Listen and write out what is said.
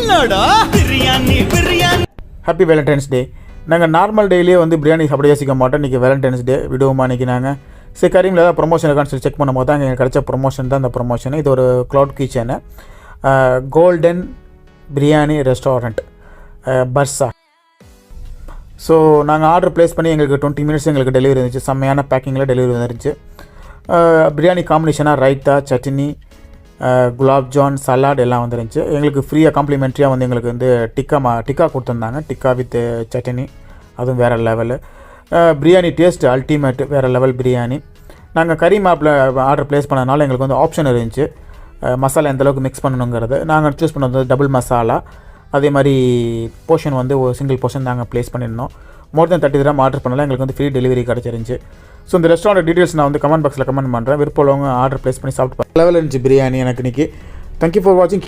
என்னடா biryani biryani. Happy Valentine's டே. நாங்கள் normal டேலேயே வந்து பிரியாணி சாப்பிட யோசிக்க மாட்டோம். இன்றைக்கி வேலண்டைன்ஸ் டே விடுவோமா இன்றைக்கி நாங்கள் சரி கரீமில் ஏதாவது ப்ரொமோஷன் இருக்கான்னு சொல்லி செக் பண்ணும்போது தான் எங்களுக்கு கிடச்ச ப்ரொமோஷன் தான் இந்த ப்ரொமோஷன். இது ஒரு cloud kitchen golden biryani restaurant பர்ஸா. ஸோ நாங்கள் ஆர்டர் ப்ளேஸ் பண்ணி எங்களுக்கு 20 மினிட்ஸ் எங்களுக்கு டெலிவரி இருந்துச்சு. செம்மையான பேக்கிங்கில் டெலிவரி வந்துருந்துச்சு. பிரியாணி காம்பினேஷனாக ரைத்தா சட்னி குலாப்ஜான் சலாட் எல்லாம் வந்துருந்துச்சு. எங்களுக்கு ஃப்ரீயாக காம்ப்ளிமெண்ட்ரியாக வந்து எங்களுக்கு வந்து டிக்கா கொடுத்துருந்தாங்க. டிக்கா வித் சட்னி, அதுவும் வேறு லெவலு. பிரியாணி டேஸ்ட் அல்டிமேட், வேறு லெவல் பிரியாணி. நாங்கள் கரீம் ஆப்பில் ஆர்டர் ப்ளேஸ் பண்ணதுனால எங்களுக்கு வந்து ஆப்ஷன் இருந்துச்சு மசாலா எந்தளவுக்கு மிக்ஸ் பண்ணணுங்கிறது. நாங்கள் சூஸ் பண்ணது டபுள் மசாலா. அதே மாதிரி போர்ஷன் வந்து ஒரு சிங்கிள் போர்ஷன் நாங்கள் ப்ளேஸ் பண்ணியிருந்தோம். மோர் தென் 30 கிராம் ஆர்டர் பண்ணலாம். எங்களுக்கு வந்து ஃப்ரீ டெலிவரி கிடச்சிருந்துச்சு. ஸோ இந்த ரெஸ்டாரண்ட் டீட்டெயில்ஸ் நான் வந்து கமெண்ட் பாக்ஸில் கமெண்ட் பண்ணுறேன். விருப்பம் உள்ளவங்க ஆர்டர் ப்ளேஸ் பண்ணி சாப்பிட்டு லெவல் இருந்துச்சு பிரியாணி எனக்கு இன்றைக்கி. தேங்க்யூ ஃபார் வாட்சிங்.